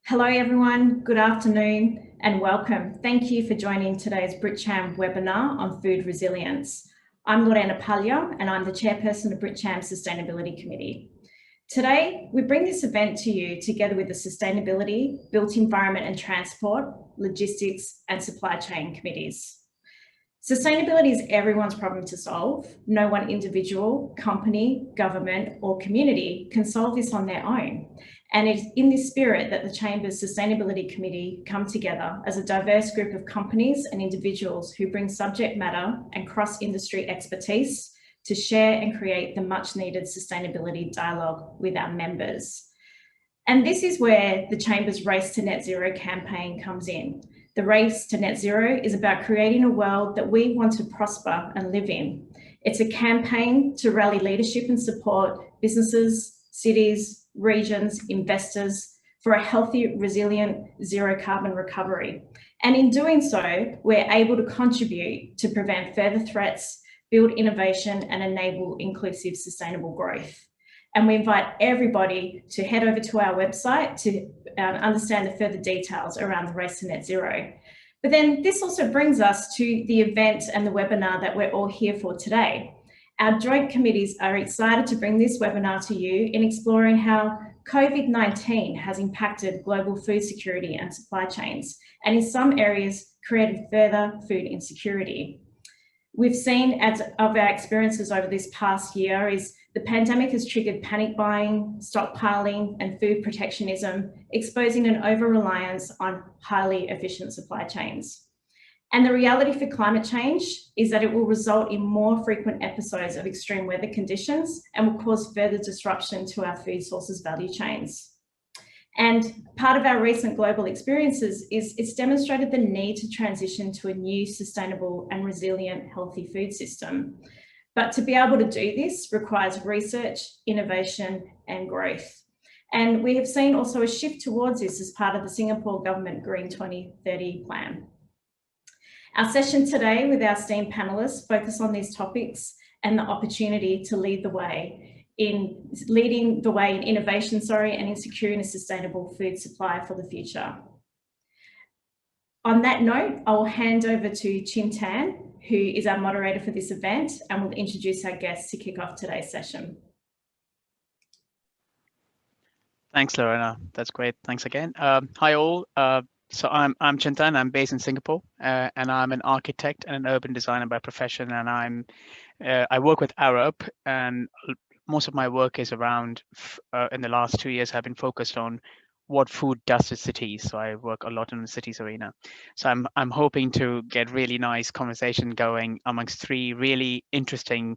Hello everyone, good afternoon and welcome. Thank you for joining today's BritCham webinar on food resilience. I'm Lorena Paglia and I'm the chairperson of BritCham Sustainability Committee. Today, we bring this event to you together with the Sustainability, Built Environment and Transport, Logistics and Supply Chain Committees. Sustainability is everyone's problem to solve. No one individual, company, government or community can solve this on their own. And it's in this spirit that the Chamber's Sustainability Committee come together as a diverse group of companies and individuals who bring subject matter and cross-industry expertise to share and create the much needed sustainability dialogue with our members. And this is where the Chamber's Race to Net Zero campaign comes in. The Race to Net Zero is about creating a world that we want to prosper and live in. It's a campaign to rally leadership and support businesses, cities, regions, investors for a healthy, resilient, zero carbon recovery. And in doing so, we're able to contribute to prevent further threats, build innovation and enable inclusive, sustainable growth. And we invite everybody to head over to our website to understand the further details around the Race to Net Zero. But then this also brings us to the event and the webinar that we're all here for today. Our joint committees are excited to bring this webinar to you in exploring how COVID-19 has impacted global food security and supply chains, and in some areas created further food insecurity. We've seen as of our experiences over this past year is the pandemic has triggered panic buying, stockpiling and food protectionism, exposing an over-reliance on highly efficient supply chains. And the reality for climate change is that it will result in more frequent episodes of extreme weather conditions and will cause further disruption to our food sources value chains. And part of our recent global experiences is it's demonstrated the need to transition to a new sustainable and resilient healthy food system. But to be able to do this requires research, innovation and growth. And we have seen also a shift towards this as part of the Singapore Government Green 2030 plan. Our session today with our esteemed panelists focus on these topics and the opportunity to leading the way in innovation, and in securing a sustainable food supply for the future. On that note, I will hand over to Chin Tan, who is our moderator for this event, and will introduce our guests to kick off today's session. Thanks, Lorena. That's great. Thanks again. Hi all. So I'm Chin Tan. I'm based in Singapore, and I'm an architect and an urban designer by profession. And I work with Arab, and most of my work is around. In the last 2 years, have been focused on what food does to cities. So I work a lot in the cities arena. So I'm hoping to get really nice conversation going amongst three really interesting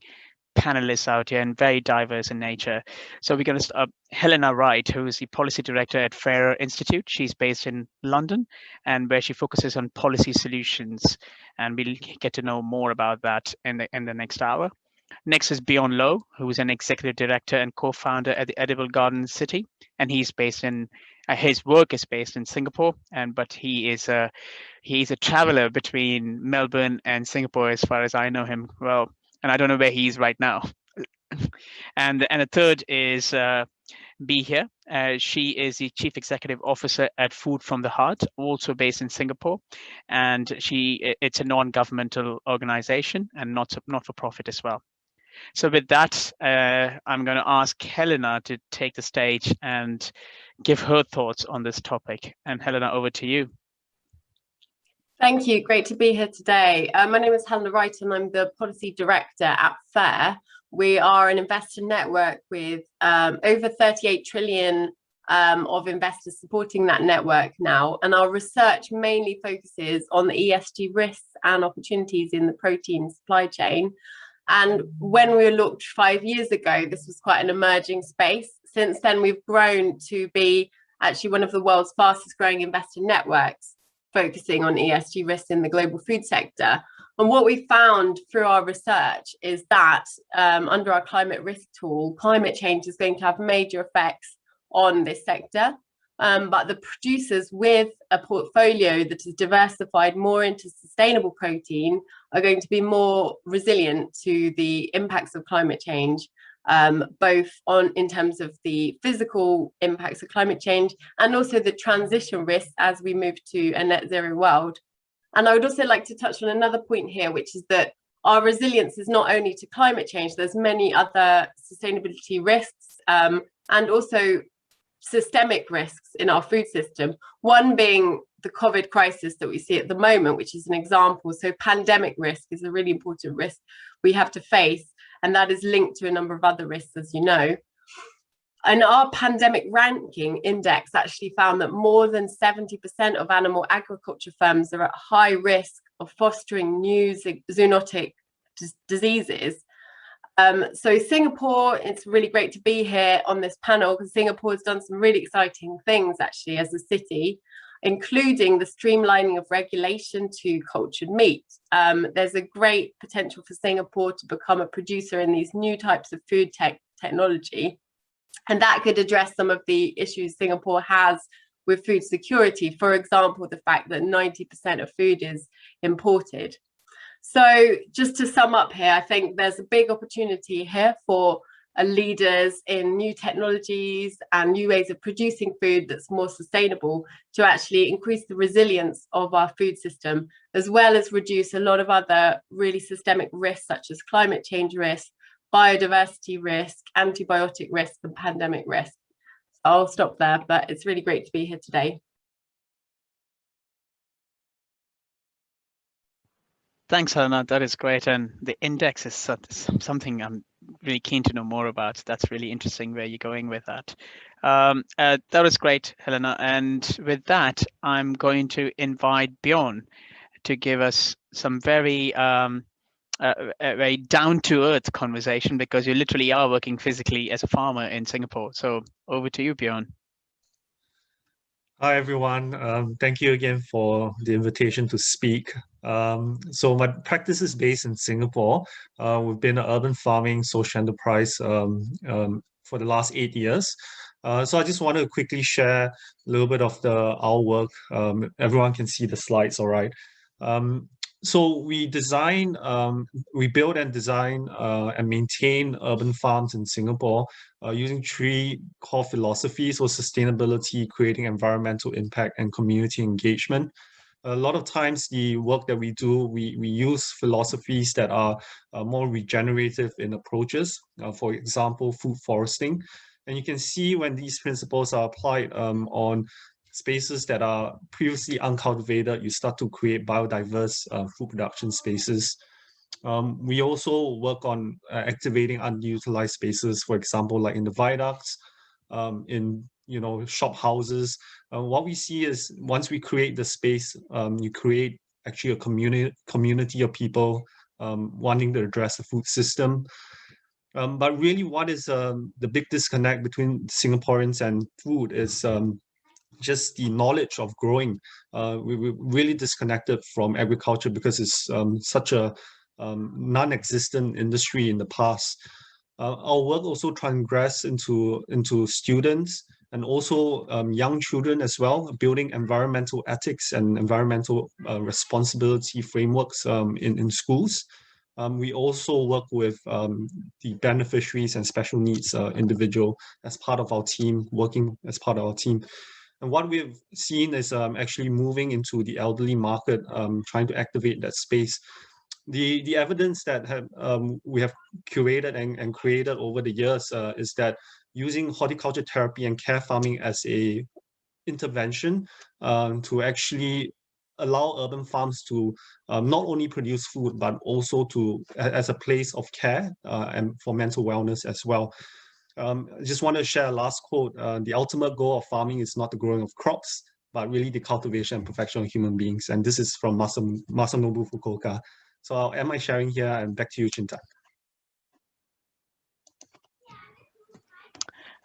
panelists out here and very diverse in nature. So we're going to start Helena Wright, who is the policy director at Fairer Institute. She's based in London, and where she focuses on policy solutions. And we'll get to know more about that in the next hour. Next is Bjorn Loh, who is an executive director and co-founder at the Edible Garden City, and he's based in. His work is based in Singapore, but he's a traveler between Melbourne and Singapore, as far as I know him well. And I don't know where he is right now. and the third is Bee here. She is the Chief Executive Officer at Food from the Heart, also based in Singapore. And it's a non-governmental organization and not for profit as well. So with that, I'm going to ask Helena to take the stage and give her thoughts on this topic. And Helena, over to you. Thank you. Great to be here today. My name is Helena Wright and I'm the Policy Director at FAIR. We are an investor network with over 38 trillion of investors supporting that network now. And our research mainly focuses on the ESG risks and opportunities in the protein supply chain. And when we looked 5 years ago, this was quite an emerging space. Since then, we've grown to be actually one of the world's fastest growing investor networks, focusing on ESG risks in the global food sector. And what we found through our research is that under our climate risk tool, climate change is going to have major effects on this sector. But the producers with a portfolio that is diversified more into sustainable protein are going to be more resilient to the impacts of climate change. both in terms of the physical impacts of climate change and also the transition risks as we move to a net zero world. And I would also like to touch on another point here, which is that our resilience is not only to climate change, there's many other sustainability risks and also systemic risks in our food system. One being the COVID crisis that we see at the moment, which is an example. So pandemic risk is a really important risk we have to face, and that is linked to a number of other risks, as you know. And our pandemic ranking index actually found that more than 70% of animal agriculture firms are at high risk of fostering new zoonotic diseases. So Singapore, it's really great to be here on this panel because Singapore has done some really exciting things actually as a city, including the streamlining of regulation to cultured meat. There's a great potential for Singapore to become a producer in these new types of food technology. And that could address some of the issues Singapore has with food security. For example, the fact that 90% of food is imported. So just to sum up here, I think there's a big opportunity here for leaders in new technologies and new ways of producing food that's more sustainable to actually increase the resilience of our food system, as well as reduce a lot of other really systemic risks such as climate change risk, biodiversity risk, antibiotic risk, and pandemic risk. I'll stop there, but it's really great to be here today. Thanks, Helena. That is great. And the index is something I'm really keen to know more about. That's really interesting where you're going with that. That was great, Helena. And with that, I'm going to invite Bjorn to give us some very very down-to-earth conversation, because you literally are working physically as a farmer in Singapore. So over to you, Bjorn. Hi, everyone. Thank you again for the invitation to speak. So my practice is based in Singapore. We've been an urban farming social enterprise for the last 8 years. So I just want to quickly share a little bit of our work. Everyone can see the slides, all right? So we build and design and maintain urban farms in Singapore using 3 core philosophies: so sustainability, creating environmental impact, and community engagement. A lot of times the work that we do, we use philosophies that are more regenerative in approaches, for example, food foresting. And you can see when these principles are applied on spaces that are previously uncultivated, you start to create biodiverse food production spaces. We also work on activating underutilized spaces, for example, like in the viaducts, in shop houses. What we see is once we create the space, you create actually a community of people wanting to address the food system. But really, what is the big disconnect between Singaporeans and food is just the knowledge of growing. We're really disconnected from agriculture because it's such a non-existent industry in the past. Our work also transgress into students and also young children as well, building environmental ethics and environmental responsibility frameworks in schools. We also work with the beneficiaries and special needs individual as part of our team, working as part of our team. And what we've seen is actually moving into the elderly market, trying to activate that space. The evidence that we have curated and created over the years is that using horticulture therapy and care farming as a intervention to actually allow urban farms to not only produce food, but also as a place of care and for mental wellness as well. I just want to share a last quote. The ultimate goal of farming is not the growing of crops, but really the cultivation and perfection of human beings. And this is from Masanobu Fukuoka. So I'll end my sharing here, and back to you, Chintan.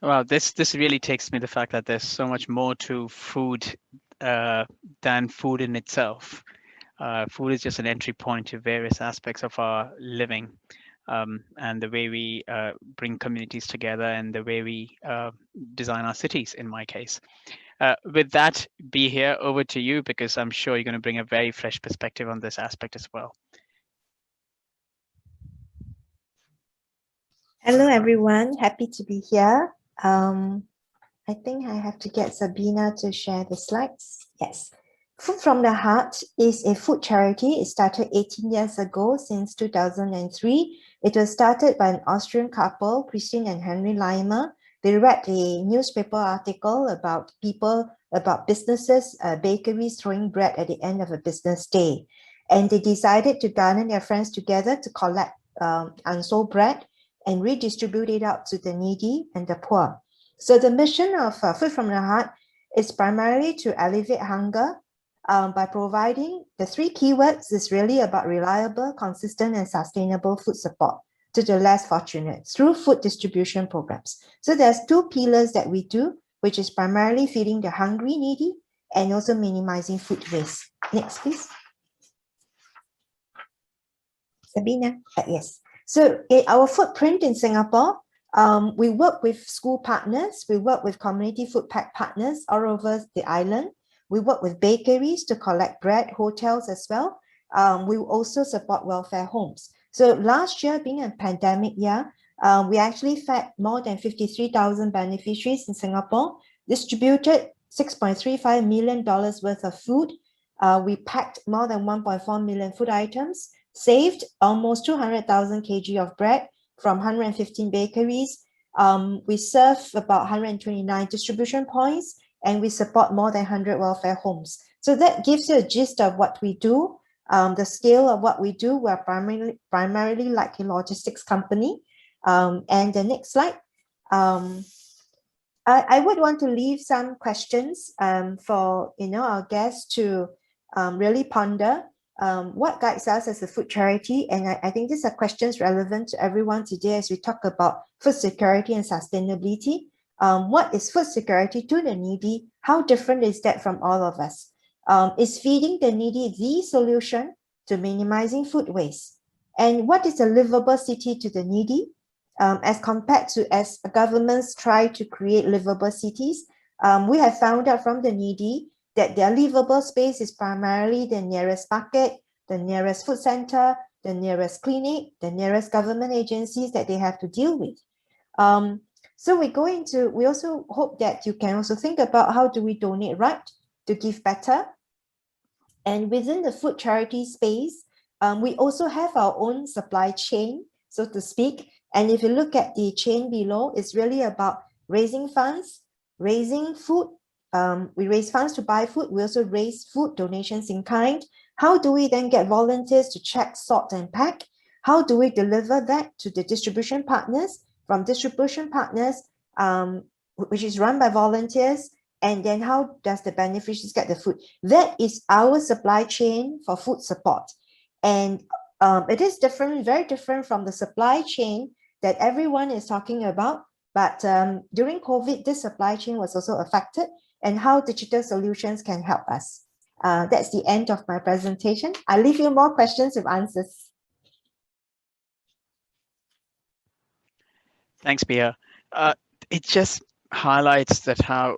Well, this really takes me to the fact that there's so much more to food than food in itself. Food is just an entry point to various aspects of our living. And the way we bring communities together and the way we design our cities, in my case. With that, Be here, over to you, because I'm sure you're going to bring a very fresh perspective on this aspect as well. Hello, everyone. Happy to be here. I think I have to get Sabina to share the slides. Yes. Food from the Heart is a food charity. It started 18 years ago, since 2003. It was started by an Austrian couple, Christine and Henry Leimer. They read a newspaper article about businesses, bakeries throwing bread at the end of a business day. And they decided to gather their friends together to collect unsold bread and redistribute it out to the needy and the poor. So the mission of Food from the Heart is primarily to alleviate hunger by providing the three keywords is really about reliable, consistent, and sustainable food support to the less fortunate through food distribution programs. So there's two pillars that we do, which is primarily feeding the hungry, needy, and also minimizing food waste. Next, please. Sabina, yes. So our footprint in Singapore, we work with school partners, we work with community food pack partners all over the island. We work with bakeries to collect bread, hotels as well. We also support welfare homes. So last year, being a pandemic year, we actually fed more than 53,000 beneficiaries in Singapore, distributed $6.35 million worth of food. We packed more than 1.4 million food items, saved almost 200,000 kg of bread from 115 bakeries. We serve about 129 distribution points, and we support more than 100 welfare homes. So that gives you a gist of what we do, the scale of what we do. We're primarily like a logistics company. And the next slide. I would want to leave some questions for our guests to really ponder. What guides us as a food charity? And I think these are questions relevant to everyone today as we talk about food security and sustainability. What is food security to the needy? How different is that from all of us? Is feeding the needy the solution to minimizing food waste? And what is a livable city to the needy? As compared to as governments try to create livable cities, we have found out from the needy that their livable space is primarily the nearest market, the nearest food center, the nearest clinic, the nearest government agencies that they have to deal with. So we also hope that you can also think about how do we donate right to give better. And within the food charity space, we also have our own supply chain, so to speak. And if you look at the chain below, it's really about raising funds, raising food. We raise funds to buy food. We also raise food donations in kind. How do we then get volunteers to check, sort, and pack? How do we deliver that to the distribution partners? From distribution partners, which is run by volunteers, and then how does the beneficiaries get the food? That is our supply chain for food support. And it is different, very different from the supply chain that everyone is talking about. But during COVID, this supply chain was also affected, and how digital solutions can help us. That's the end of my presentation. I'll leave you more questions with answers. Thanks, Pia. It just highlights that how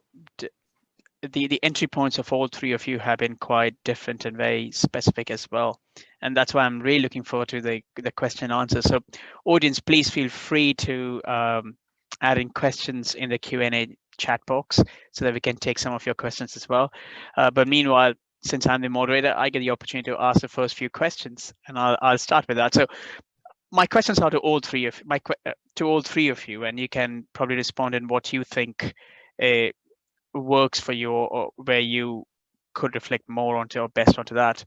the entry points of all three of you have been quite different and very specific as well. And that's why I'm really looking forward to the question and answer. So audience, please feel free to add in questions in the Q&A chat box so that we can take some of your questions as well. But meanwhile, since I'm the moderator, I get the opportunity to ask the first few questions, and I'll start with that. So my questions are to all three of you, and you can probably respond in what you think works for you, or where you could reflect more onto or best onto that.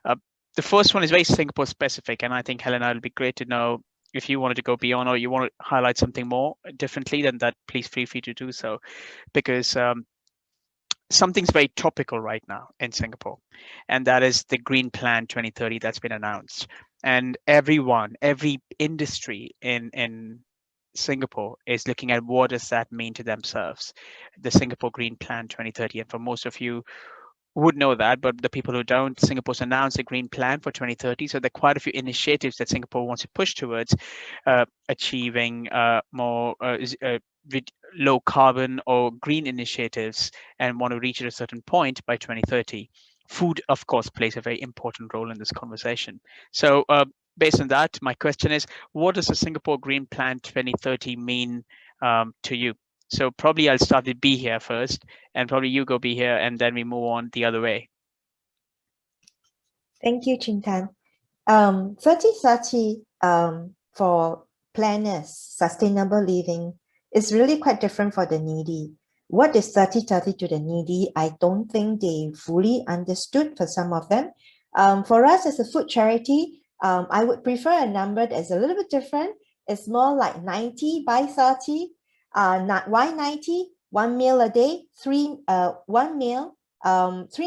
The first one is very Singapore specific, and I think, Helena, it'll be great to know if you wanted to go beyond or you want to highlight something more differently than that, please feel free to do so, because something's very topical right now in Singapore, and that is the Green Plan 2030 that's been announced. And every industry in Singapore is looking at what does that mean to themselves, the Singapore Green Plan 2030. And for most of you would know that, but the people who don't, Singapore's announced a Green Plan for 2030. So there are quite a few initiatives that Singapore wants to push towards achieving more low carbon or green initiatives, and want to reach at a certain point by 2030. Food, of course, plays a very important role in this conversation. So based on that, my question is, what does the Singapore Green Plan 2030 mean to you? So probably I'll start with B here first, and probably you go B here, and then we move on the other way. Thank you, Chintan. 3030 for planners, sustainable living, is really quite different for the needy. What is 3030 to the needy? I don't think they fully understood for some of them. For us as a food charity, I would prefer a number that's a little bit different. It's more like 90 by 30. Why 90? 1 meal a day, 3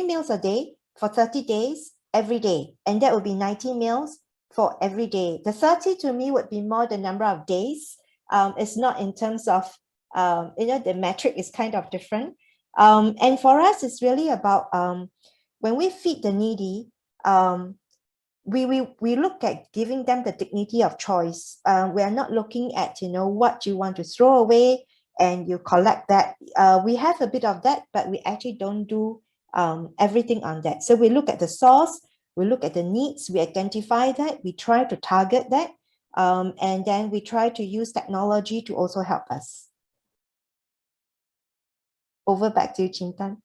meals a day for 30 days, every day. And that would be 90 meals for every day. The 30 to me would be more the number of days. It's not in terms of, the metric is kind of different. And for us, it's really about when we feed the needy, we look at giving them the dignity of choice. We are not looking at, what you want to throw away and you collect that. We have a bit of that, but we actually don't do everything on that. So we look at the source, we look at the needs, we identify that, we try to target that, and then we try to use technology to also help us. Over back to you, Chintan.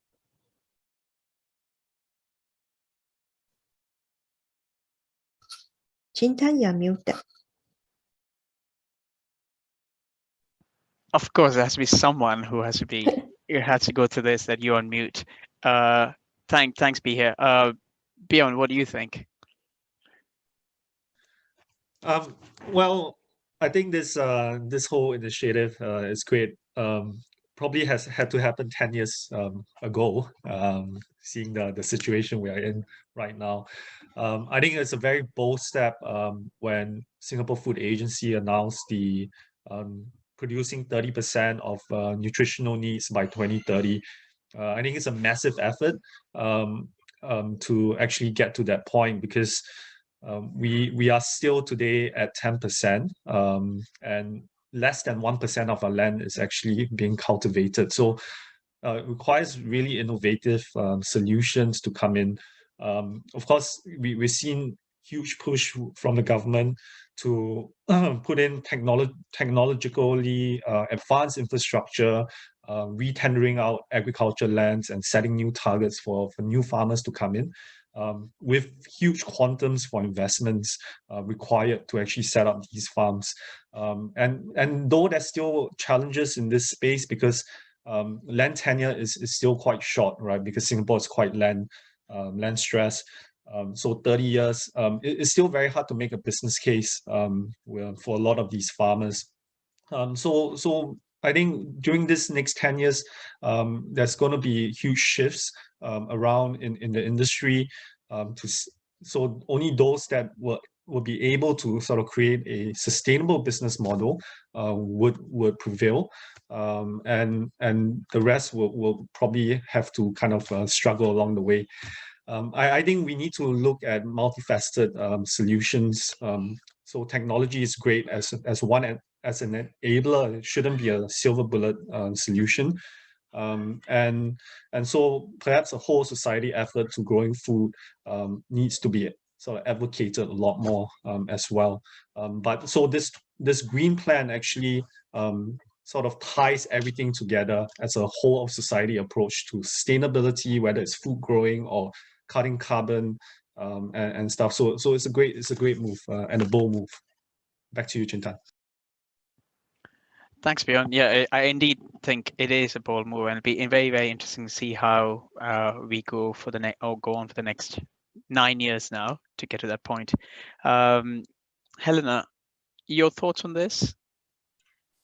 Chintan, you're muted. Of course, there has to be someone who has to be, it has to go through this, that you're on mute. Thanks, B here. Bjorn, what do you think? Well, I think this whole initiative is great. Probably has had to happen 10 years ago, seeing the situation we are in right now. I think it's a very bold step when Singapore Food Agency announced the producing 30% of nutritional needs by 2030. I think it's a massive effort to actually get to that point, because we are still today at 10%, and less than 1% of our land is actually being cultivated. So it requires really innovative solutions to come in. Of course, we've seen huge push from the government to put in technologically advanced infrastructure, retendering out agriculture lands and setting new targets for new farmers to come in, with huge quantums for investments required to actually set up these farms. And though there's still challenges in this space, because land tenure is still quite short, right? Because Singapore is quite land stressed. So 30 years, it's still very hard to make a business case for a lot of these farmers. So I think during this next 10 years, there's going to be huge shifts around in the industry. So only those that will be able to sort of create a sustainable business model would prevail, and the rest will probably have to kind of struggle along the way. I think we need to look at multifaceted solutions. So technology is great as an enabler. It shouldn't be a silver bullet solution. And so perhaps a whole society effort to growing food needs to be sort of advocated a lot more as well. But so this green plan actually sort of ties everything together as a whole of society approach to sustainability, whether it's food growing or cutting carbon and stuff. So it's a great move and a bold move. Back to you, Chintan. Thanks, Bjorn. Yeah, I indeed think it is a bold move, and it'll be very, very interesting to see how we go for the go on for the next 9 years now to get to that point. Helena, your thoughts on this?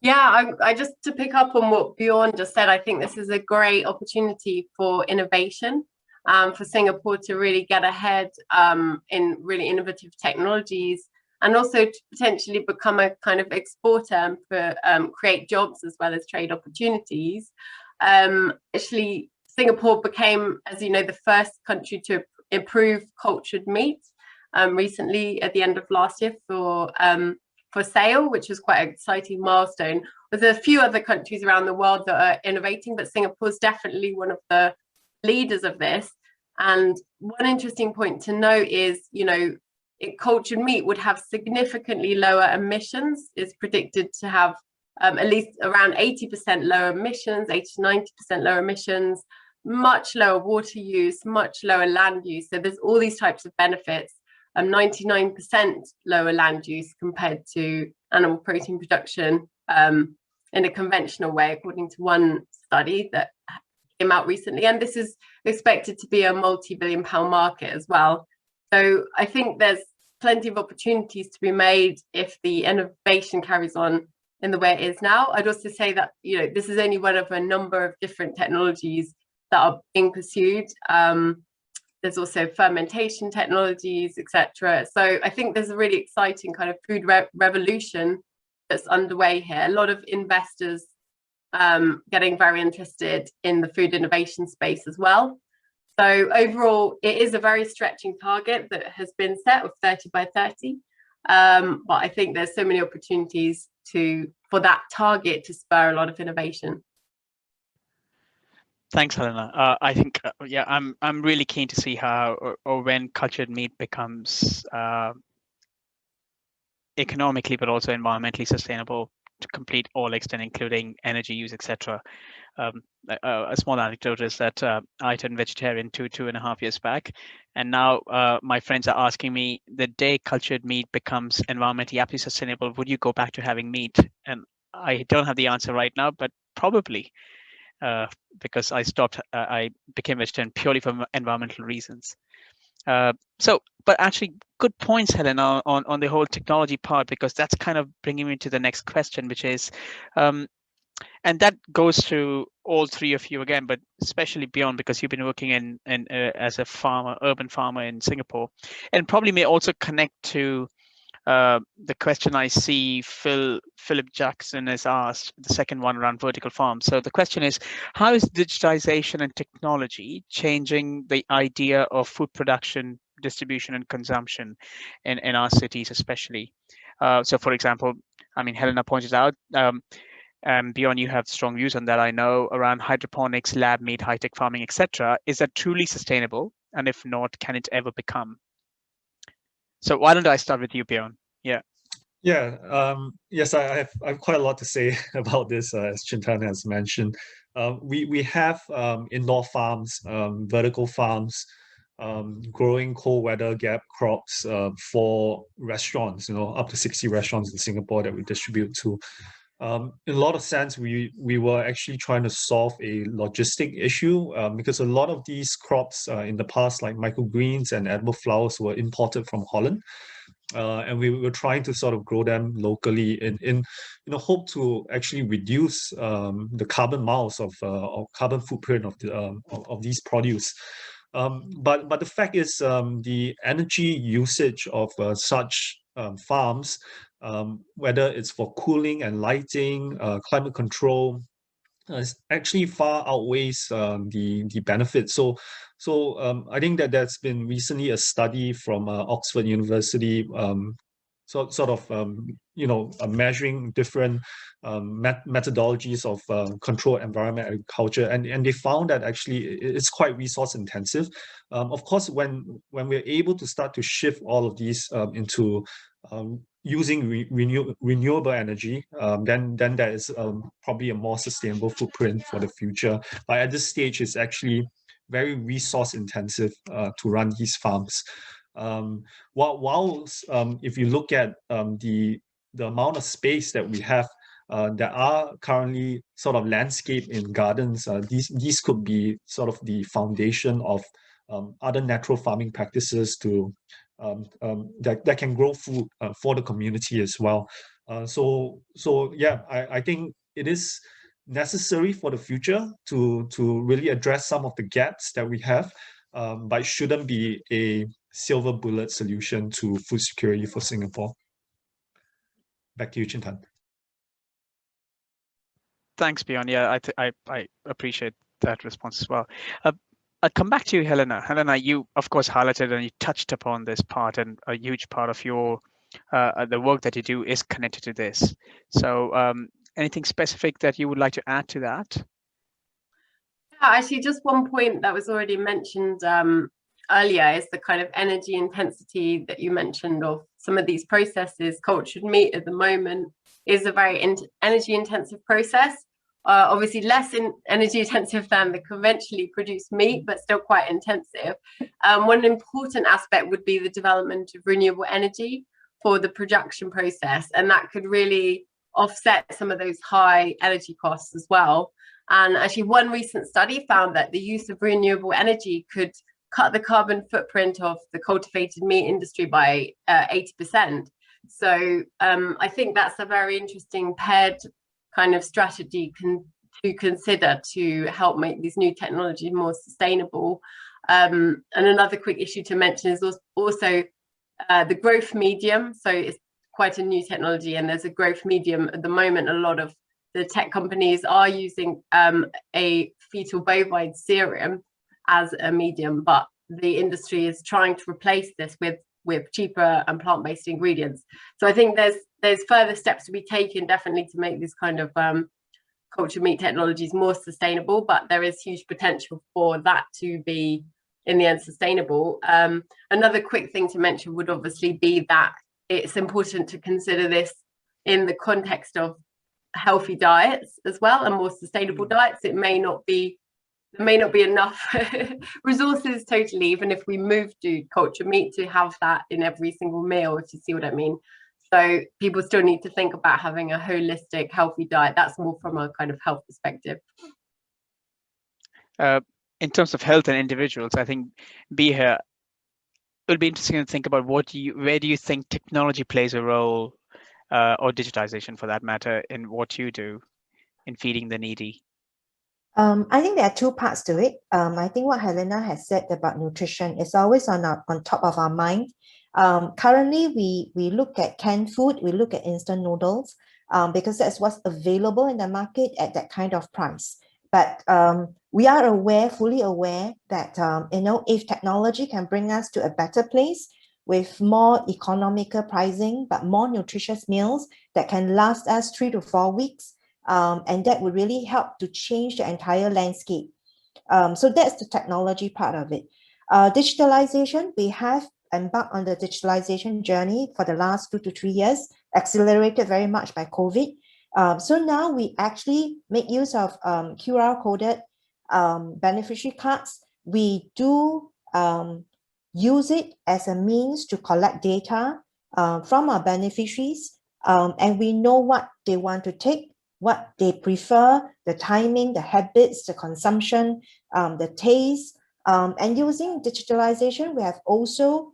Yeah, I just to pick up on what Bjorn just said, I think this is a great opportunity for innovation, for Singapore to really get ahead in really innovative technologies, and also to potentially become a kind of exporter for create jobs as well as trade opportunities. Actually, Singapore became, as you know, the first country to improve cultured meat recently at the end of last year for sale, which was quite an exciting milestone. There's a few other countries around the world that are innovating, but Singapore is definitely one of the leaders of this. And one interesting point to note is, cultured meat would have significantly lower emissions. It's predicted to have at least around 80% lower emissions, 80 to 90% lower emissions, much lower water use, much lower land use. So there's all these types of benefits. 99% lower land use compared to animal protein production in a conventional way, according to one study that came out recently. And this is expected to be a multi-billion-pound market as well. So I think there's plenty of opportunities to be made if the innovation carries on in the way it is now. I'd also say that, you know, this is only one of a number of different technologies that are being pursued. There's also fermentation technologies, etc. So I think there's a really exciting kind of food revolution that's underway here. A lot of investors getting very interested in the food innovation space as well. So overall, it is a very stretching target that has been set of 30 by 30. But I think there's so many opportunities for that target to spur a lot of innovation. Thanks, Helena. I think, yeah, I'm really keen to see how or when cultured meat becomes economically, but also environmentally sustainable to complete all extent, including energy use, etc. A small anecdote is that I turned vegetarian 2.5 years back, and now my friends are asking me, the day cultured meat becomes environmentally aptly sustainable, would you go back to having meat? And I don't have the answer right now, but probably. Because I became vegetarian purely for environmental reasons. But actually, good points, Helena, on the whole technology part, because that's kind of bringing me to the next question, which is, and that goes to all three of you again, but especially Bjorn, because you've been working in as a farmer, urban farmer in Singapore, and probably may also connect to the question I see Philip Jackson has asked, the second one around vertical farms. So the question is, how is digitalization and technology changing the idea of food production, distribution, and consumption in our cities, especially? So for example, I mean, Helena pointed out, Bjorn, you have strong views on that, I know, around hydroponics, lab meat, high-tech farming, etc. Is that truly sustainable? And if not, can it ever become? So why don't I start with you, Bjorn? Yeah. Yeah. Yes, I have quite a lot to say about this, as Chintan has mentioned. We have indoor farms, vertical farms, growing cold weather gap crops for restaurants. You know, up to 60 restaurants in Singapore that we distribute to. In a lot of sense, we were actually trying to solve a logistic issue because a lot of these crops in the past, like microgreens and edible flowers, were imported from Holland. And we were trying to sort of grow them locally in hope to actually reduce the carbon miles of or carbon footprint of these produce. But the fact is, the energy usage of such farms, whether it's for cooling and lighting, climate control, actually far outweighs the benefits. So I think that there's been recently a study from Oxford University, measuring different methodologies of controlled environment agriculture, and they found that actually it's quite resource intensive. Of course, when we're able to start to shift all of these into using renewable energy, then there is probably a more sustainable footprint for the future. But at this stage, it's actually very resource intensive to run these farms. While if you look at the amount of space that we have, there are currently sort of landscape in gardens. These could be sort of the foundation of other natural farming practices to that can grow food for the community as well. So yeah, I think it is necessary for the future to really address some of the gaps that we have, but it shouldn't be a silver bullet solution to food security for Singapore. Back to you, Chintan. Thanks, Bjorn. Yeah, I appreciate that response as well. I'll come back to you, Helena. Helena, you of course highlighted and you touched upon this part, and a huge part of your the work that you do is connected to this. So anything specific that you would like to add to that? Yeah, actually, just one point that was already mentioned earlier is the kind of energy intensity that you mentioned of some of these processes. Cultured meat at the moment is a very energy intensive process. Obviously less energy intensive than the conventionally produced meat, but still quite intensive. One important aspect would be the development of renewable energy for the production process, and that could really offset some of those high energy costs as well. And actually one recent study found that the use of renewable energy could cut the carbon footprint of the cultivated meat industry by 80%. So I think that's a very interesting paired kind of strategy to consider to help make these new technologies more sustainable. And another quick issue to mention is also the growth medium. So it's quite a new technology, and there's a growth medium at the moment. A lot of the tech companies are using a fetal bovine serum as a medium, but the industry is trying to replace this with cheaper and plant-based ingredients. So I think there's further steps to be taken, definitely, to make these kind of cultured meat technologies more sustainable, but there is huge potential for that to be in the end sustainable. Another quick thing to mention would obviously be that it's important to consider this in the context of healthy diets as well, and more sustainable diets. There may not be enough resources totally, even if we move to cultured meat, to have that in every single meal, if you see what I mean. So people still need to think about having a holistic, healthy diet. That's more from a kind of health perspective. In terms of health and individuals, I think it would be interesting to think about where do you think technology plays a role, or digitization for that matter, in what you do in feeding the needy? I think there are two parts to it. I think what Helena has said about nutrition is always on top of our mind. Currently, we look at canned food, we look at instant noodles, because that's what's available in the market at that kind of price. But we are fully aware that if technology can bring us to a better place with more economical pricing, but more nutritious meals that can last us 3 to 4 weeks, and that would really help to change the entire landscape. So that's the technology part of it. Digitalization, we have embarked on the digitalization journey for the last 2 to 3 years, accelerated very much by COVID. So now we actually make use of QR coded beneficiary cards. We do use it as a means to collect data from our beneficiaries, and we know what they want to take, what they prefer, the timing, the habits, the consumption, the taste. And using digitalization, we have also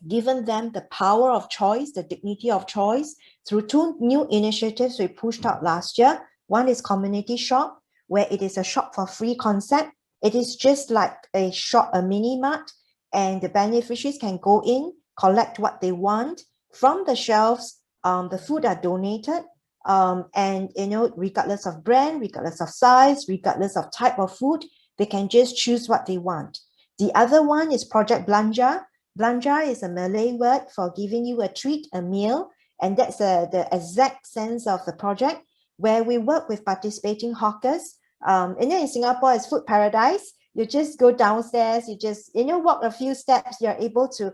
given them the power of choice, the dignity of choice, through 2 new initiatives we pushed out last year. One is Community Shop, where it is a shop for free concept. It is just like a shop, a mini mart, and the beneficiaries can go in, collect what they want from the shelves. The food are donated, and regardless of brand, regardless of size, regardless of type of food, they can just choose what they want. The other one is Project Belanja. Belanja is a Malay word for giving you a treat, a meal, and that's the exact sense of the project, where we work with participating hawkers. In Singapore, it's food paradise. You just go downstairs, you just walk a few steps, you're able to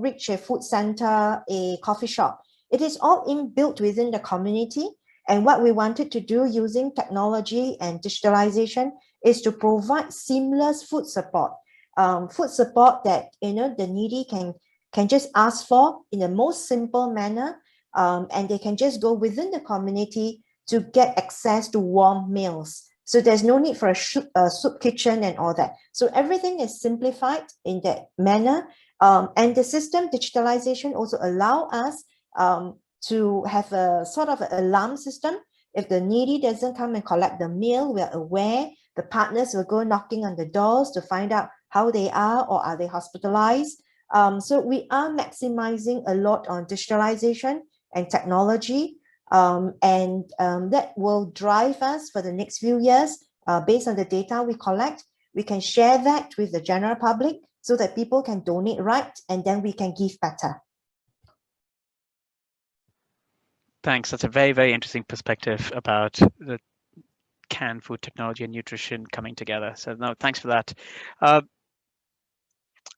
reach a food center, a coffee shop. It is all inbuilt within the community. And what we wanted to do using technology and digitalization is to provide seamless food support that the needy can just ask for in the most simple manner, and they can just go within the community to get access to warm meals. So there's no need for a soup kitchen and all that. So everything is simplified in that manner, and the system digitalization also allow us to have a sort of an alarm system. If the needy doesn't come and collect the meal, we're aware. The partners will go knocking on the doors to find out how they are, or are they hospitalized. So we are maximizing a lot on digitalization and technology, and that will drive us for the next few years. Based on the data we collect, we can share that with the general public so that people can donate right, and then we can give better. Thanks. That's a very, very interesting perspective about the canned food technology and nutrition coming together. So no, thanks for that.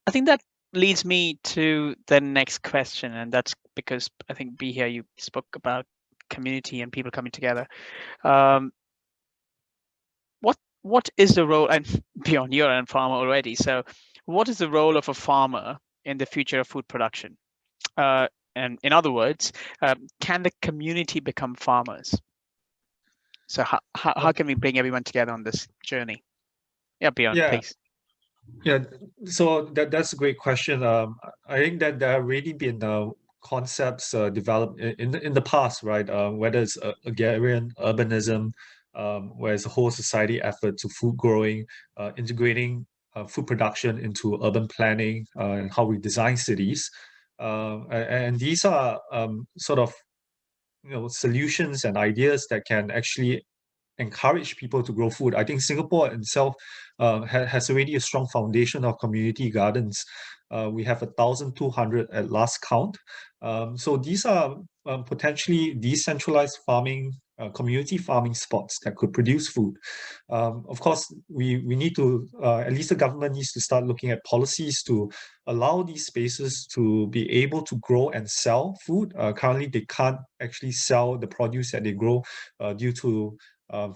I think that leads me to the next question, and that's because I think here you spoke about community and people coming together. What is the role, and beyond, you're a farmer already, so what is the role of a farmer in the future of food production? And in other words, can the community become farmers? So how can we bring everyone together on this journey? Yeah, Bjorn, please. Yeah, so that's a great question. I think that there have already been concepts developed in the past, right? Whether it's agrarian urbanism, where it's a whole society effort to food growing, integrating food production into urban planning, and how we design cities. And these are sort of solutions and ideas that can actually encourage people to grow food. I think Singapore itself has already a strong foundation of community gardens. We have 1,200 at last count. So these are potentially decentralized farming, community farming spots that could produce food. Of course, we need to, at least the government needs to start looking at policies to allow these spaces to be able to grow and sell food. Currently, they can't actually sell the produce that they grow due to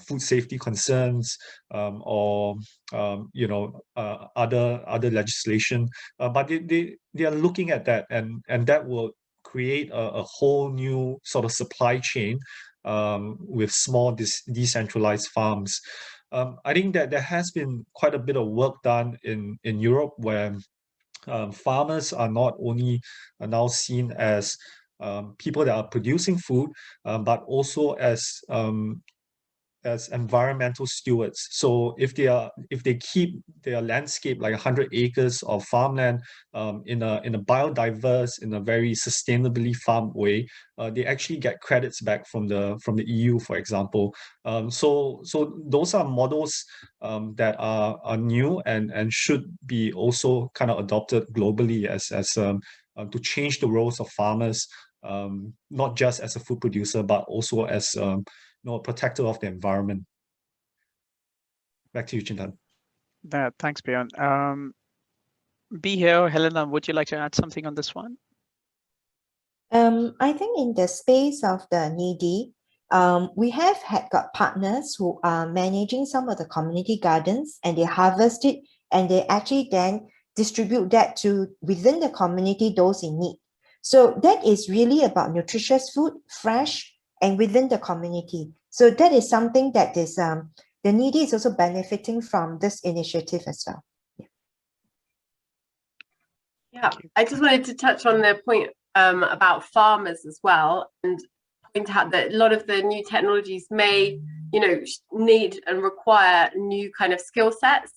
food safety concerns or other legislation, but they are looking at that, and that will create a whole new sort of supply chain with small decentralized farms. I think that there has been quite a bit of work done in Europe where farmers are not only now seen as people that are producing food, but also as environmental stewards. So if they keep their landscape like 100 acres of farmland in a biodiverse, in a very sustainably farmed way, they actually get credits back from the EU, for example. So those are models that are new and should be also kind of adopted globally as to change the roles of farmers, not just as a food producer, but also as a protector of the environment. Back to you, Chintan. Thanks, Bjorn. Be here, Helena, would you like to add something on this one? I think in the space of the needy, we have got partners who are managing some of the community gardens, and they harvest it and they actually then distribute that to within the community, those in need. So that is really about nutritious food, fresh, and within the community. So that is something that is the needy is also benefiting from this initiative as well. Yeah, I just wanted to touch on the point about farmers as well, and point out that a lot of the new technologies may, need and require new kind of skill sets,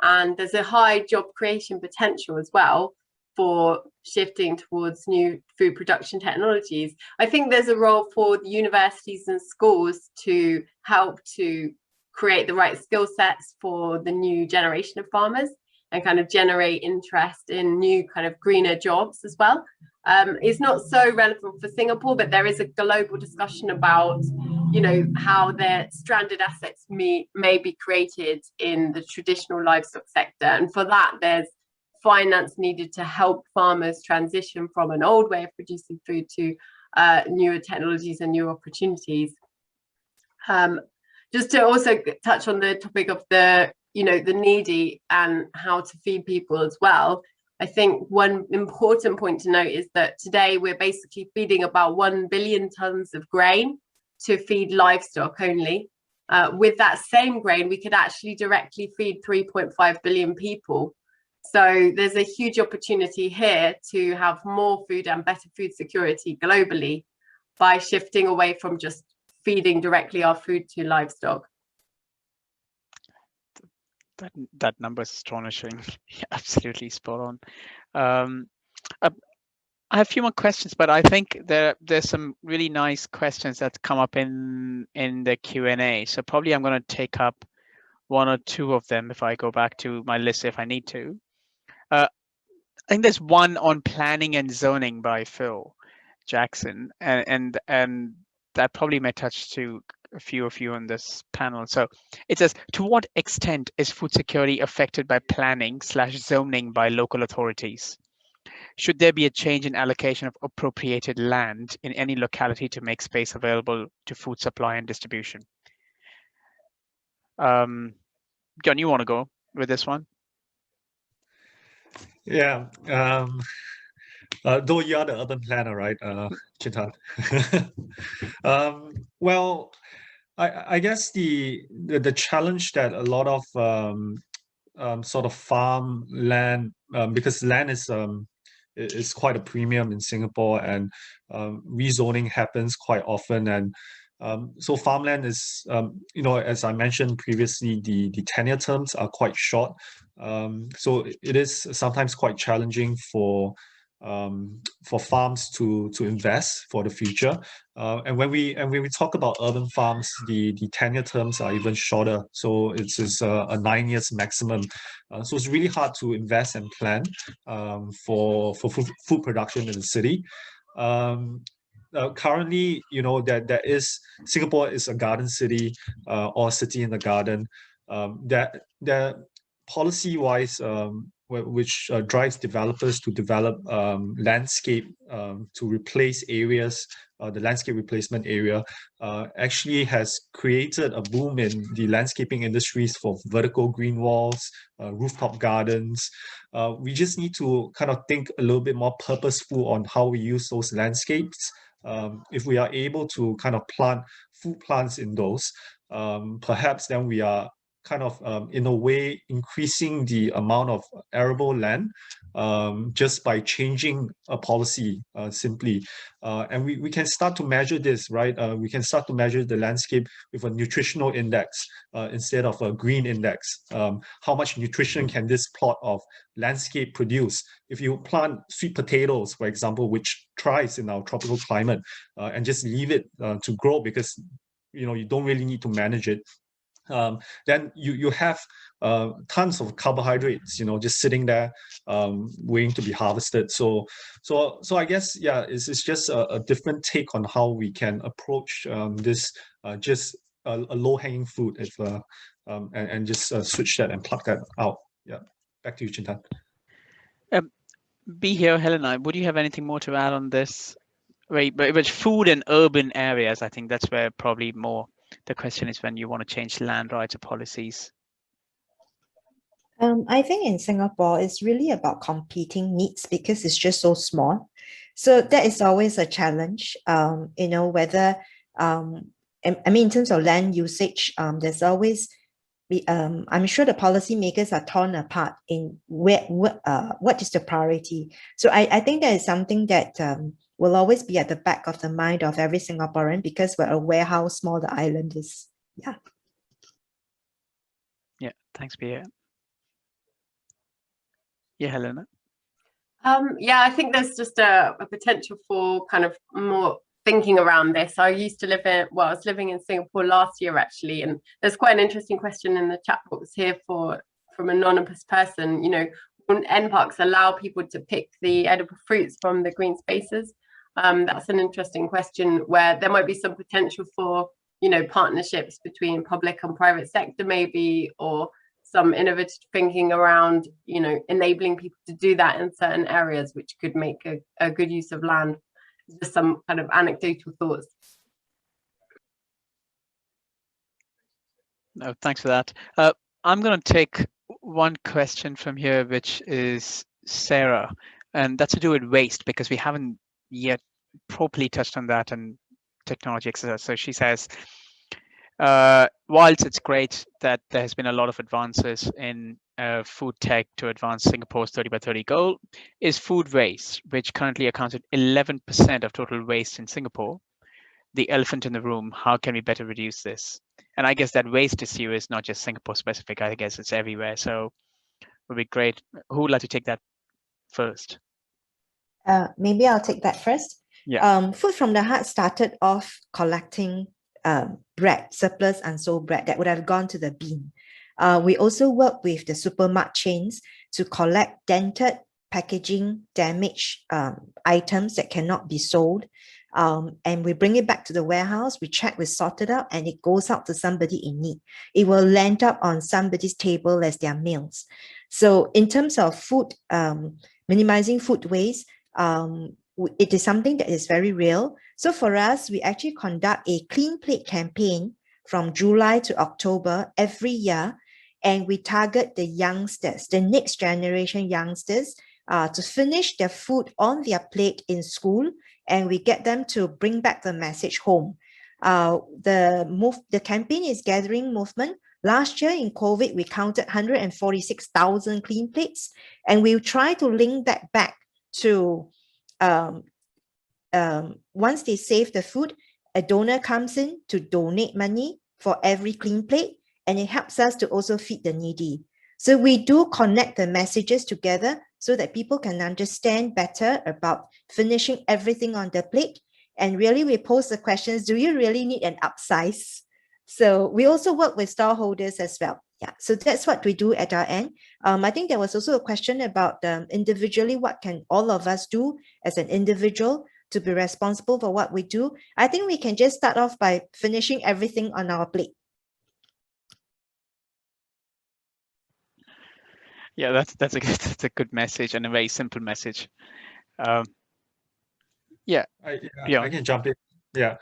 and there's a high job creation potential as well for shifting towards new food production technologies. I think there's a role for the universities and schools to help to create the right skill sets for the new generation of farmers and kind of generate interest in new kind of greener jobs as well. It's not so relevant for Singapore, but there is a global discussion about, how their stranded assets may be created in the traditional livestock sector. And for that, there's finance needed to help farmers transition from an old way of producing food to newer technologies and new opportunities. Just to also touch on the topic of the needy and how to feed people as well. I think one important point to note is that today we're basically feeding about 1 billion tons of grain to feed livestock only. With that same grain, we could actually directly feed 3.5 billion people. So there's a huge opportunity here to have more food and better food security globally by shifting away from just feeding directly our food to livestock. That number is astonishing. Absolutely spot on. I have a few more questions, but I think there's some really nice questions that come up in the Q&A. So probably I'm going to take up one or two of them if I go back to my list if I need to. I think there's one on planning and zoning by Phil Jackson, and that probably may touch to a few of you on this panel. So it says, to what extent is food security affected by planning/zoning by local authorities? Should there be a change in allocation of appropriated land in any locality to make space available to food supply and distribution? John, you want to go with this one? Yeah. Though you are the urban planner, right, Chintan? Well, I guess the challenge that a lot of sort of farm land, because land is quite a premium in Singapore, and rezoning happens quite often, and so farmland is, as I mentioned previously, the tenure terms are quite short, so it is sometimes quite challenging for farms to invest for the future. And when we talk about urban farms, the tenure terms are even shorter. So it's a 9 years maximum. So it's really hard to invest and plan for food production in the city. Currently, there is, Singapore is a garden city, or city in the garden. That policy-wise, which drives developers to develop landscape to replace areas, the landscape replacement area, actually has created a boom in the landscaping industries for vertical green walls, rooftop gardens. We just need to kind of think a little bit more purposeful on how we use those landscapes. If we are able to kind of plant food plants in those, perhaps then we are kind of, in a way, increasing the amount of arable land just by changing a policy simply. And we can start to measure this, right? We can start to measure the landscape with a nutritional index instead of a green index. How much nutrition can this plot of landscape produce? If you plant sweet potatoes, for example, which thrives in our tropical climate, and just leave it to grow because you don't really need to manage it, then you have tons of carbohydrates, just sitting there, waiting to be harvested. So I guess, yeah, it's just a different take on how we can approach this, just a low-hanging fruit, if and just switch that and pluck that out. Yeah, back to you, Chintan. Be here, Helena. Would you have anything more to add on this? But food in urban areas, I think that's where probably more the question is, when you want to change land rights or policies. I think in Singapore, it's really about competing needs because it's just so small. So that is always a challenge, whether, in terms of land usage, there's always, I'm sure the policymakers are torn apart in what is the priority. So I think that is something that will always be at the back of the mind of every Singaporean, because we're aware how small the island is. Yeah. Yeah, thanks, Pia. Yeah, Helena. Yeah, I think there's just a potential for kind of more thinking around this. I used to I was living in Singapore last year actually, and there's quite an interesting question in the chat box here from an anonymous person. Will end parks allow people to pick the edible fruits from the green spaces? That's an interesting question, where there might be some potential for partnerships between public and private sector maybe, or some innovative thinking around enabling people to do that in certain areas, which could make a good use of land. Just some kind of anecdotal thoughts. No, thanks for that. I'm going to take one question from here, which is Sarah, and that's to do with waste, because we haven't yet properly touched on that and technology, etc. So she says, whilst it's great that there has been a lot of advances in food tech to advance Singapore's 30 by 30 goal, is food waste, which currently accounts for 11% of total waste in Singapore, the elephant in the room. How can we better reduce this? And I guess that waste issue is not just Singapore specific. I guess it's everywhere. So it would be great. Who would like to take that first? Maybe I'll take that first. Yeah. Food from the Heart started off collecting bread, surplus unsold bread that would have gone to the bin. We also work with the supermarket chains to collect dented packaging, damaged items that cannot be sold. and we bring it back to the warehouse, we check, we sort it out, and it goes out to somebody in need. It will land up on somebody's table as their meals. So in terms of food, minimizing food waste, it is something that is very real. So for us, we actually conduct a clean plate campaign from July to October every year, and we target the youngsters, the next generation youngsters, to finish their food on their plate in school, and we get them to bring back the message home. The campaign is gathering movement. Last year in COVID, we counted 146,000 clean plates, and we'll try to link that back to once they save the food, a donor comes in to donate money for every clean plate, and it helps us to also feed the needy. So we do connect the messages together so that people can understand better about finishing everything on the plate. And really, we pose the questions, do you really need an upsize? So we also work with storeholders as well. Yeah, so that's what we do at our end. I think there was also a question about individually, what can all of us do as an individual to be responsible for what we do? I think we can just start off by finishing everything on our plate. Yeah, that's a good message and a very simple message. Yeah, I can jump in. Yeah.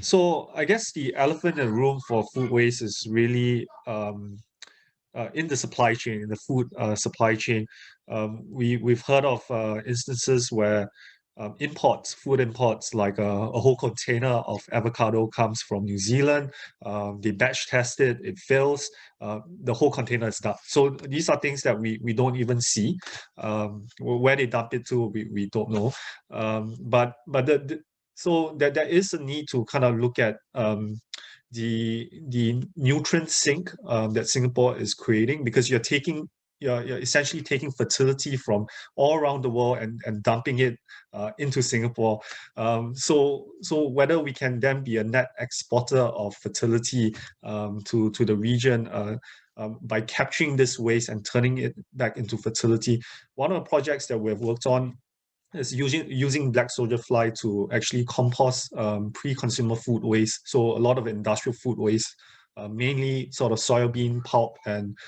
So I guess the elephant in the room for food waste is really in the supply chain, in the food supply chain. We've heard of instances where food imports, like a whole container of avocado comes from New Zealand. They batch test it, it fails. The whole container is dumped. So these are things that we don't even see. Where they dump it to, we don't know. So there is a need to kind of look at the nutrient sink that Singapore is creating, because you're essentially taking fertility from all around the world and dumping it into Singapore. So whether we can then be a net exporter of fertility to the region by capturing this waste and turning it back into fertility. One of the projects that we've worked on is using black soldier fly to actually compost pre-consumer food waste. So a lot of industrial food waste, mainly sort of soybean pulp and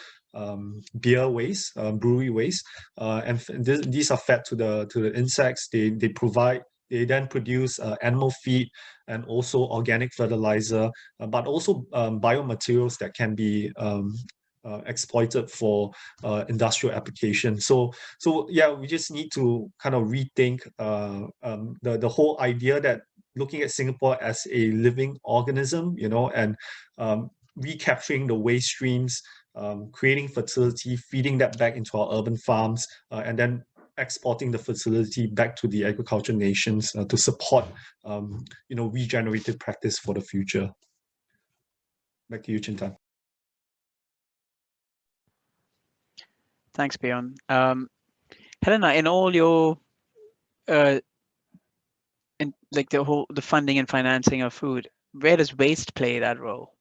beer waste, brewery waste, and these are fed to the insects. They then produce animal feed and also organic fertilizer, but also biomaterials that can be exploited for industrial application. So yeah, we just need to kind of rethink the whole idea that looking at Singapore as a living organism, and recapturing the waste streams, creating fertility, feeding that back into our urban farms, and then exporting the fertility back to the agriculture nations to support regenerative practice for the future. Back to you, Chintan. Thanks, Bjorn. Helena, in all your the funding and financing of food, where does waste play that role?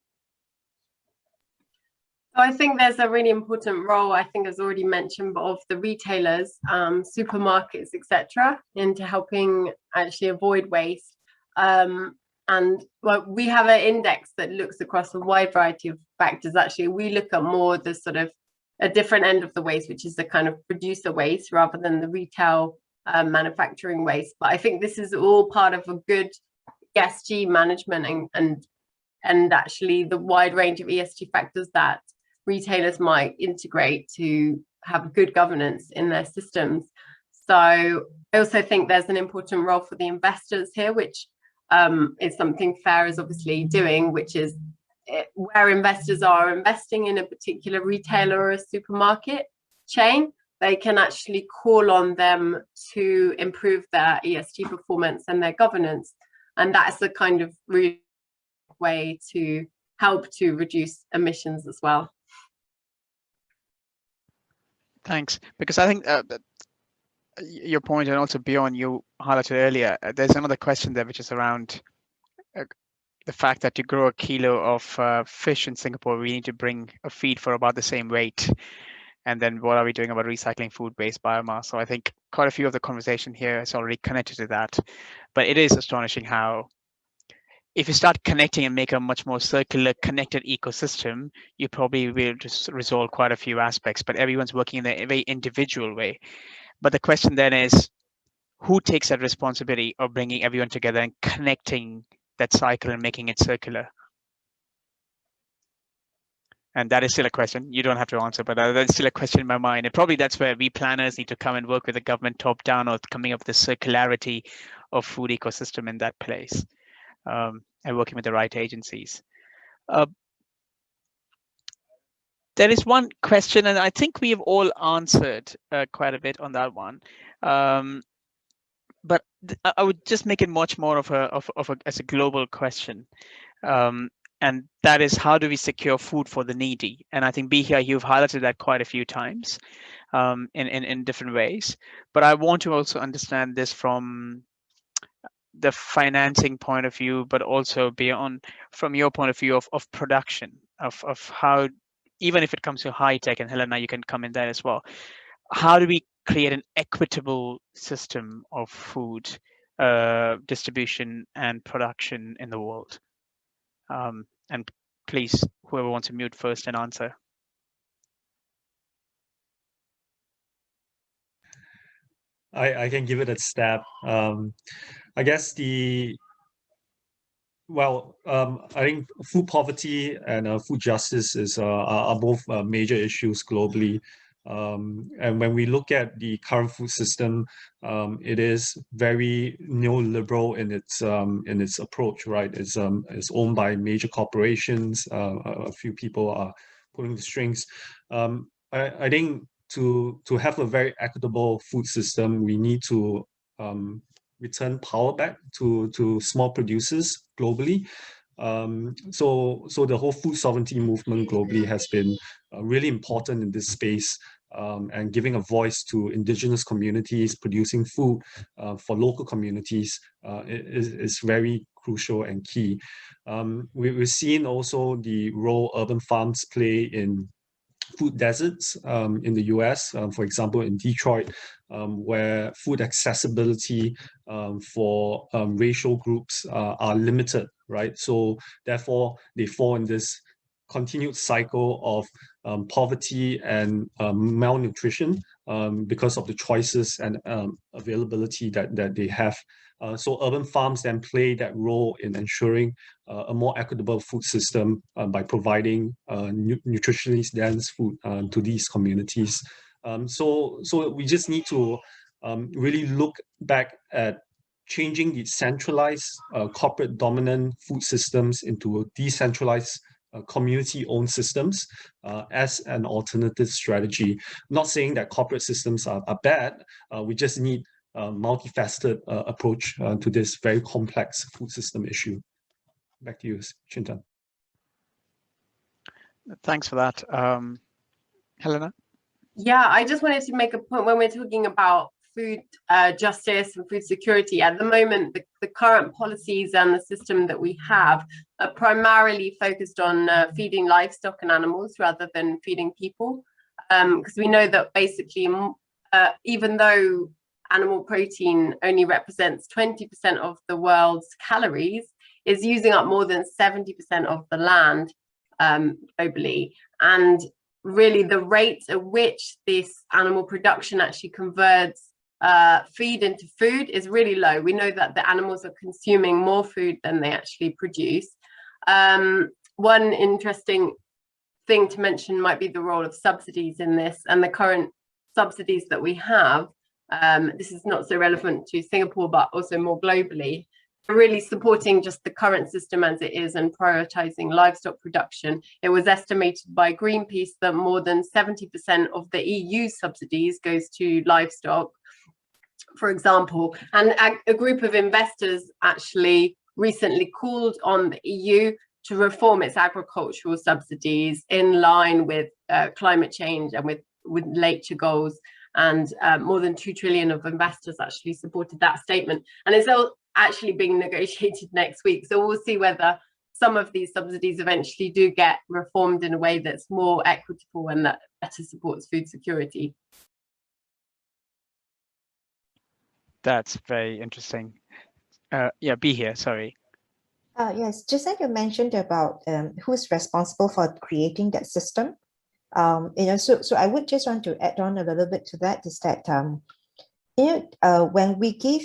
I think there's a really important role, I think as already mentioned, of the retailers, supermarkets, etc., into helping actually avoid waste. And we have an index that looks across a wide variety of factors. Actually, we look at more the sort of a different end of the waste, which is the kind of producer waste rather than the retail manufacturing waste. But I think this is all part of a good ESG management and actually the wide range of ESG factors that retailers might integrate to have good governance in their systems. So I also think there's an important role for the investors here, which is something FAIR is obviously doing, which is where investors are investing in a particular retailer or a supermarket chain, they can actually call on them to improve their ESG performance and their governance. And that's the kind of really way to help to reduce emissions as well. Thanks, because I think your point, and also beyond, you highlighted earlier, there's another question there which is around the fact that to grow a kilo of fish in Singapore, we need to bring a feed for about the same weight. And then what are we doing about recycling food-based biomass? So I think quite a few of the conversation here is already connected to that, but it is astonishing how if you start connecting and make a much more circular, connected ecosystem, you probably will just resolve quite a few aspects, but everyone's working in a very individual way. But the question then is, who takes that responsibility of bringing everyone together and connecting that cycle and making it circular? And that is still a question. You don't have to answer, but that's still a question in my mind. And probably that's where we planners need to come and work with the government top down or coming up with the circularity of food ecosystem in that place. And working with the right agencies. There is one question, and I think we have all answered quite a bit on that one. But I would just make it much more of as a global question. And that is, how do we secure food for the needy? And I think, Bihia, you've highlighted that quite a few times in different ways. But I want to also understand this from the financing point of view, but also beyond, from your point of view of production, of how, even if it comes to high tech, and Helena, you can come in there as well. How do we create an equitable system of food distribution and production in the world? And please, whoever wants to mute first and answer. I can give it a stab. I guess I think food poverty and food justice are both major issues globally. And when we look at the current food system, it is very neoliberal in its approach, right? It's owned by major corporations. A few people are pulling the strings. I think to have a very equitable food system, we need to return power back to small producers globally. So the whole food sovereignty movement globally has been really important in this space, and giving a voice to indigenous communities producing food for local communities is very crucial and key. We've seen also the role urban farms play in food deserts in the US, for example, in Detroit, where food accessibility for racial groups are limited, right? So therefore, they fall in this continued cycle of poverty and malnutrition because of the choices and availability that they have. So urban farms then play that role in ensuring a more equitable food system by providing nutritionally dense food to these communities. So we just need to really look back at changing the centralized corporate dominant food systems into decentralized community-owned systems as an alternative strategy. I'm not saying that corporate systems are bad. We just need a multifaceted approach to this very complex food system issue. Back to you, Chintan. Thanks for that. Helena? Yeah, I just wanted to make a point when we're talking about food justice and food security. At the moment, the current policies and the system that we have are primarily focused on feeding livestock and animals rather than feeding people. Because we know that basically, even though animal protein only represents 20% of the world's calories, is using up more than 70% of the land globally. And really the rate at which this animal production actually converts feed into food is really low. We know that the animals are consuming more food than they actually produce. One interesting thing to mention might be the role of subsidies in this, and the current subsidies that we have. This is not so relevant to Singapore, but also more globally, really supporting just the current system as it is and prioritizing livestock production. It was estimated by Greenpeace that more than 70% of the EU subsidies goes to livestock, for example. And a group of investors actually recently called on the EU to reform its agricultural subsidies in line with climate change and with nature goals. And more than 2 trillion of investors actually supported that statement. And it's all actually being negotiated next week. So we'll see whether some of these subsidies eventually do get reformed in a way that's more equitable and that better supports food security. That's very interesting. Yeah, be here. Sorry. Yes, just like you mentioned about who's responsible for creating that system. So I would just want to add on a little bit to that is that when we give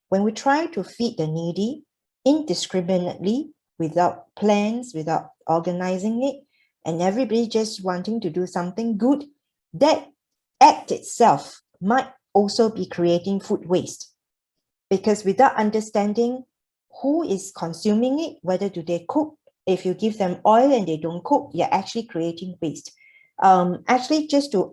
when we try to feed the needy indiscriminately without plans, without organizing it, and everybody just wanting to do something good, that act itself might also be creating food waste. Because without understanding who is consuming it, whether do they cook, if you give them oil and they don't cook, you're actually creating waste. Actually, just to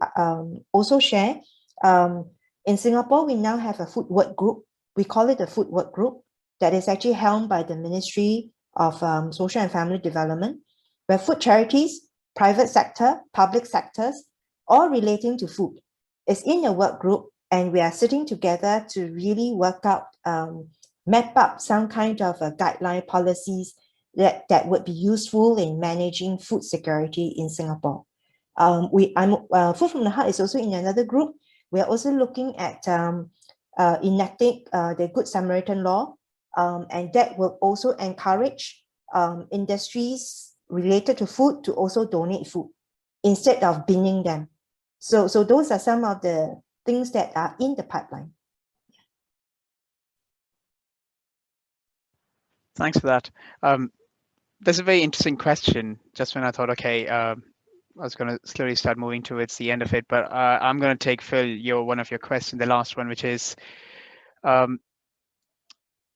also share, in Singapore, we now have a food work group. We call it a food work group that is actually helmed by the Ministry of Social and Family Development, where food charities, private sector, public sectors, all relating to food is in a work group, and we are sitting together to really work out, map up some kind of a guideline policies that would be useful in managing food security in Singapore. Food from the Heart is also in another group. We are also looking at enacting the Good Samaritan law, and that will also encourage industries related to food to also donate food instead of binning them. So those are some of the things that are in the pipeline. Thanks for that. There's a very interesting question. Just when I thought, okay, I was going to slowly start moving towards the end of it, but I'm going to take, Phil, one of your questions, the last one, which is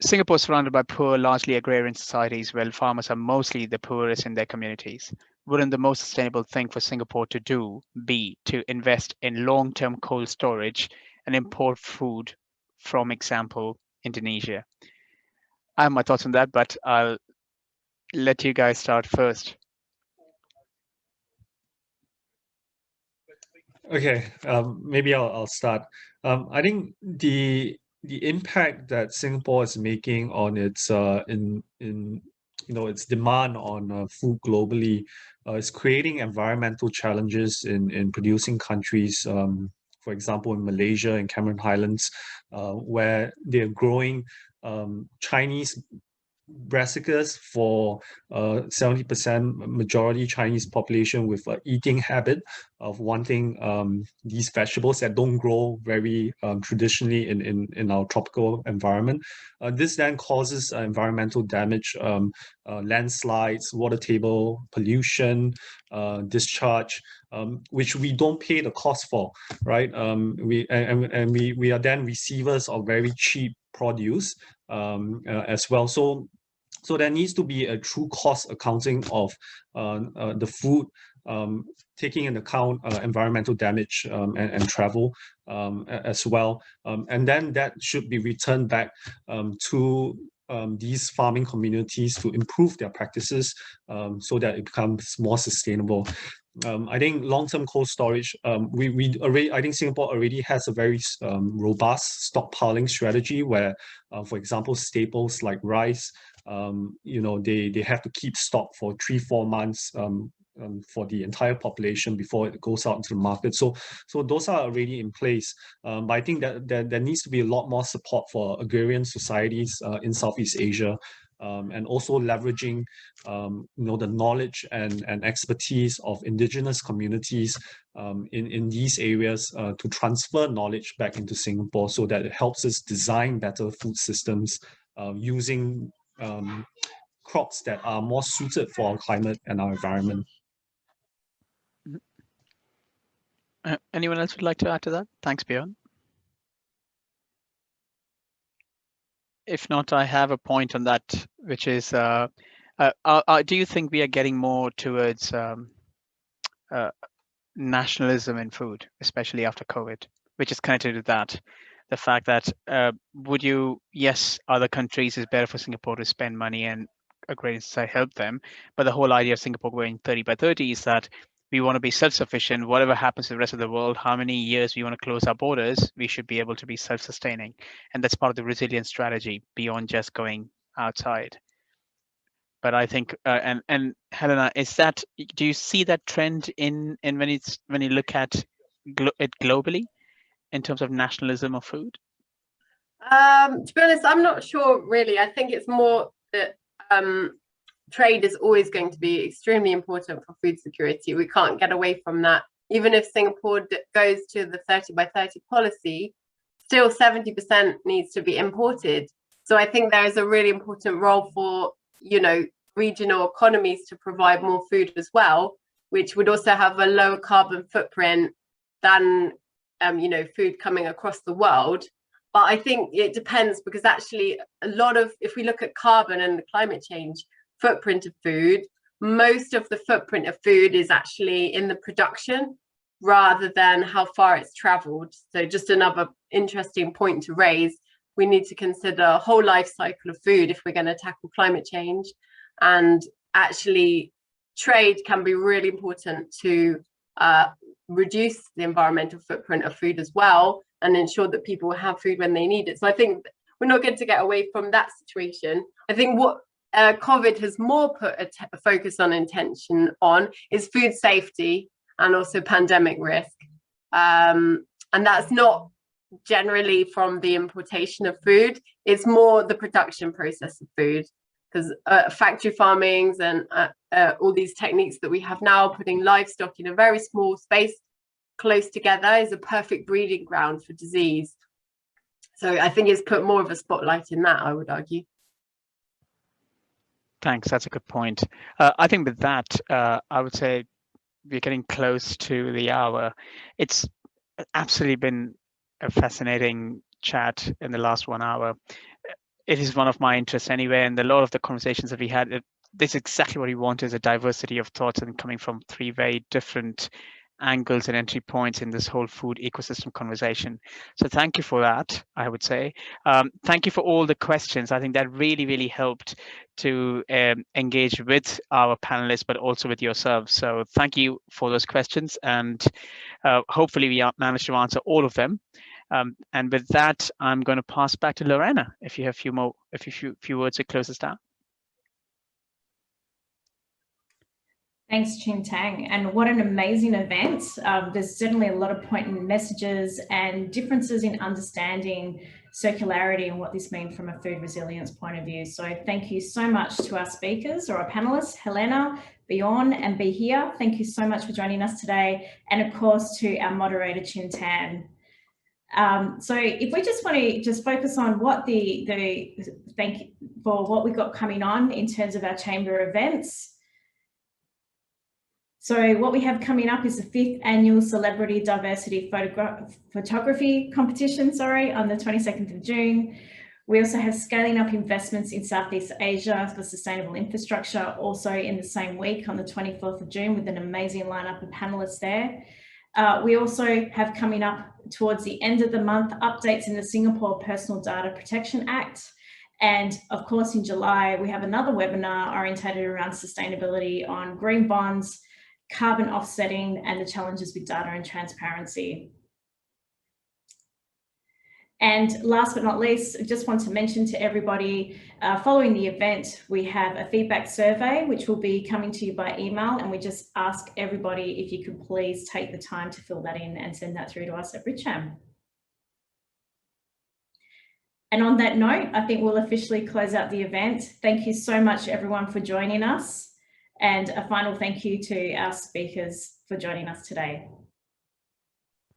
Singapore is surrounded by poor, largely agrarian societies where farmers are mostly the poorest in their communities. Wouldn't the most sustainable thing for Singapore to do be to invest in long-term cold storage and import food from, example, Indonesia? I have my thoughts on that, but I'll let you guys start first. Okay, maybe I'll start. I think the impact that Singapore is making on its its demand on food globally is creating environmental challenges in producing countries. For example, in Malaysia and Cameron Highlands, where they're growing Chinese brassicas for 70% majority Chinese population with eating habit of wanting these vegetables that don't grow very traditionally in our tropical environment. This then causes environmental damage, landslides, water table pollution, discharge, which we don't pay the cost for, right? We are then receivers of very cheap produce as well. So there needs to be a true cost accounting of the food, taking into account environmental damage and travel as well. And then that should be returned back to these farming communities to improve their practices so that it becomes more sustainable. I think long-term cold storage, I think Singapore already has a very robust stockpiling strategy where, for example, staples like rice, they have to keep stock for 3-4 months for the entire population before it goes out into the market. So those are already in place. But I think that there needs to be a lot more support for agrarian societies in Southeast Asia. And also leveraging, the knowledge and expertise of indigenous communities in these areas to transfer knowledge back into Singapore so that it helps us design better food systems using crops that are more suited for our climate and our environment. Anyone else would like to add to that? Thanks, Björn. If not, I have a point on that, which is, do you think we are getting more towards nationalism in food, especially after COVID, which is connected to that? The fact that yes, other countries is better for Singapore to spend money and agrarian society help them, but the whole idea of Singapore going 30 by 30 is that we want to be self-sufficient. Whatever happens to the rest of the world, how many years we want to close our borders, we should be able to be self-sustaining. And that's part of the resilience strategy beyond just going outside. But I think, and Helena, do you see that trend in when you look at it globally in terms of nationalism of food? To be honest, I'm not sure really. I think it's more that trade is always going to be extremely important for food security. We can't get away from that. Even if Singapore goes to the 30 by 30 policy, still 70% needs to be imported. So I think there is a really important role for, you know, regional economies to provide more food as well, which would also have a lower carbon footprint than, you know, food coming across the world. But I think it depends, because actually a lot of, if we look at carbon and the climate change footprint of food, most of the footprint of food is actually in the production rather than how far it's traveled. So just another interesting point to raise. We need to consider a whole life cycle of food if we're going to tackle climate change. And actually trade can be really important to reduce the environmental footprint of food as well, and ensure that people have food when they need it. So I think we're not going to get away from that situation. I think what COVID has more put a focus on intention on is food safety and also pandemic risk. And that's not generally from the importation of food, it's more the production process of food, because factory farmings and all these techniques that we have now, putting livestock in a very small space close together, is a perfect breeding ground for disease. So I think it's put more of a spotlight in that, I would argue. Thanks, that's a good point. I think with that, I would say we're getting close to the hour. It's absolutely been a fascinating chat in the last 1 hour. It is one of my interests anyway, and a lot of the conversations that we had, this is exactly what we want, is a diversity of thoughts and coming from three very different angles and entry points in this whole food ecosystem conversation. So thank you for that, I would say. Thank you for all the questions. I think that really helped to engage with our panelists, but also with yourselves. So thank you for those questions, and hopefully we managed to answer all of them. And with that, I'm going to pass back to Lorena, if you have a few words to close us down. Thanks, Chin Tang, and what an amazing event. There's certainly a lot of poignant messages and differences in understanding circularity and what this means from a food resilience point of view. So thank you so much to our speakers or our panelists, Helena, Bjorn and Behia. Thank you so much for joining us today. And of course to our moderator, Chin Tang. So if we just want to focus on what thank you for what we've got coming on in terms of our chamber events. So what we have coming up is the 5th annual Celebrity Diversity Photography Competition, on the 22nd of June. We also have Scaling Up Investments in Southeast Asia for Sustainable Infrastructure, also in the same week on the 24th of June, with an amazing lineup of panelists there. We also have coming up towards the end of the month, updates in the Singapore Personal Data Protection Act. And of course, in July, we have another webinar orientated around sustainability on green bonds, carbon offsetting, and the challenges with data and transparency. And last but not least, I just want to mention to everybody, following the event, we have a feedback survey, which will be coming to you by email. And we just ask everybody if you could please take the time to fill that in and send that through to us at BritCham. And on that note, I think we'll officially close out the event. Thank you so much, everyone, for joining us. And a final thank you to our speakers for joining us today.